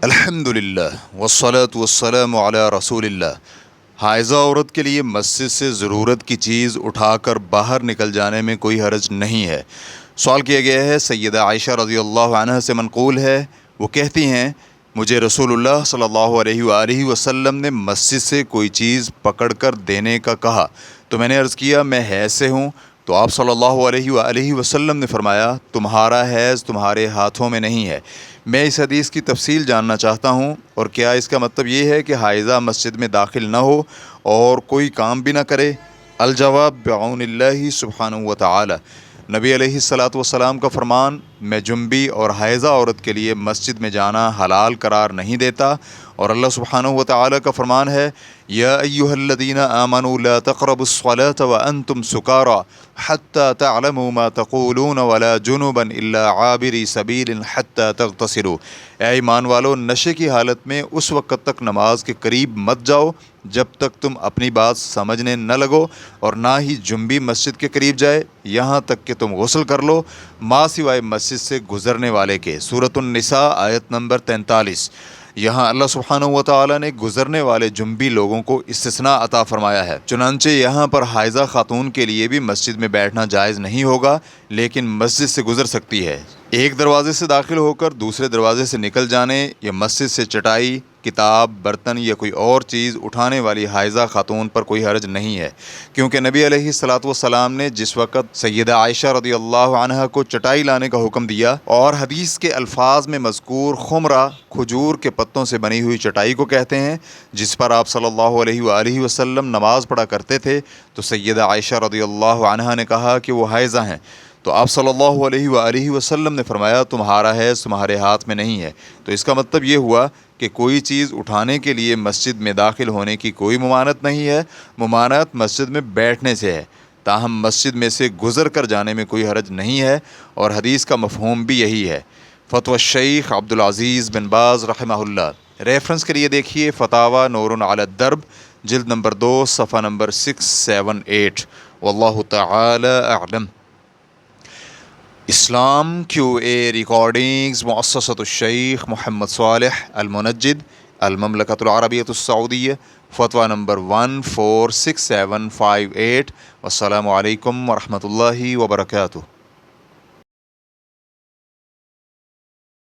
الحمدللہ والصلاة والسلام علی رسول اللہ۔ حائضہ عورت کے لیے مسجد سے ضرورت کی چیز اٹھا کر باہر نکل جانے میں کوئی حرج نہیں ہے۔ سوال کیا گیا ہے، سیدہ عائشہ رضی اللہ عنہ سے منقول ہے، وہ کہتی ہیں مجھے رسول اللہ صلی اللہ علیہ وآلہ وسلم نے مسجد سے کوئی چیز پکڑ کر دینے کا کہا تو میں نے عرض کیا میں حیض سے ہوں، تو آپ صلی اللہ علیہ وآلہ وسلم نے فرمایا تمہارا حیض تمہارے ہاتھوں میں نہیں ہے۔ میں اس حدیث کی تفصیل جاننا چاہتا ہوں، اور کیا اس کا مطلب یہ ہے کہ حائضہ مسجد میں داخل نہ ہو اور کوئی کام بھی نہ کرے؟ الجواب بعون اللہ سبحانہ و تعالی۔ نبی علیہ الصلاۃ والسلام کا فرمان میں جنبی اور حائضہ عورت کے لیے مسجد میں جانا حلال قرار نہیں دیتا، اور اللہ سبحانہ و تعالی کا فرمان ہے یا ایھا الذین آمنوا لا تقربوا الصلاۃ وانتم سکارى حتى تعلموا ما تقولون ولا جنبا الا عابری سبیل حتى تغتسلوا۔ اے ایمان والو، نشے کی حالت میں اس وقت تک نماز کے قریب مت جاؤ جب تک تم اپنی بات سمجھنے نہ لگو، اور نہ ہی جنبی مسجد کے قریب جائے یہاں تک کہ تم غسل کر لو ما سوائے مسجد سے گزرنے والے کے۔ سورۃ النساء آیت نمبر 43۔ یہاں اللہ سبحانہ و تعالی نے گزرنے والے جنبی لوگوں کو استثناء عطا فرمایا ہے، چنانچہ یہاں پر حائضہ خاتون کے لیے بھی مسجد میں بیٹھنا جائز نہیں ہوگا، لیکن مسجد سے گزر سکتی ہے۔ ایک دروازے سے داخل ہو کر دوسرے دروازے سے نکل جانے یا مسجد سے چٹائی، کتاب، برتن یا کوئی اور چیز اٹھانے والی حائضہ خاتون پر کوئی حرج نہیں ہے، کیونکہ نبی علیہ الصلاۃ والسلام نے جس وقت سیدہ عائشہ رضی اللہ عنہا کو چٹائی لانے کا حکم دیا، اور حدیث کے الفاظ میں مذکور خمرہ کھجور کے پتوں سے بنی ہوئی چٹائی کو کہتے ہیں جس پر آپ صلی اللہ علیہ وآلہ وسلم نماز پڑھا کرتے تھے، تو سیدہ عائشہ رضی اللہ عنہا نے کہا کہ وہ حائضہ ہیں، تو آپ صلی اللہ علیہ وآلہ وسلم نے فرمایا تمہارا حیض تمہارے ہاتھ میں نہیں ہے۔ تو اس کا مطلب یہ ہوا کہ کوئی چیز اٹھانے کے لیے مسجد میں داخل ہونے کی کوئی ممانعت نہیں ہے، ممانعت مسجد میں بیٹھنے سے ہے، تاہم مسجد میں سے گزر کر جانے میں کوئی حرج نہیں ہے، اور حدیث کا مفہوم بھی یہی ہے۔ فتوی الشیخ عبدالعزیز بن باز رحمہ اللہ۔ ریفرنس کے لیے دیکھیے فتاوی نور علی الدرب، جلد نمبر 2، صفحہ نمبر 678۔ واللہ تعالی اعلم۔ اسلام کیو اے ریکارڈنگز، مؤسسۃ الشیخ محمد صالح المنجد، المملکۃ العربیۃ السعودیہ، فتویٰ نمبر 146758۔ والسلام علیکم ورحمۃ اللہ وبرکاتہ۔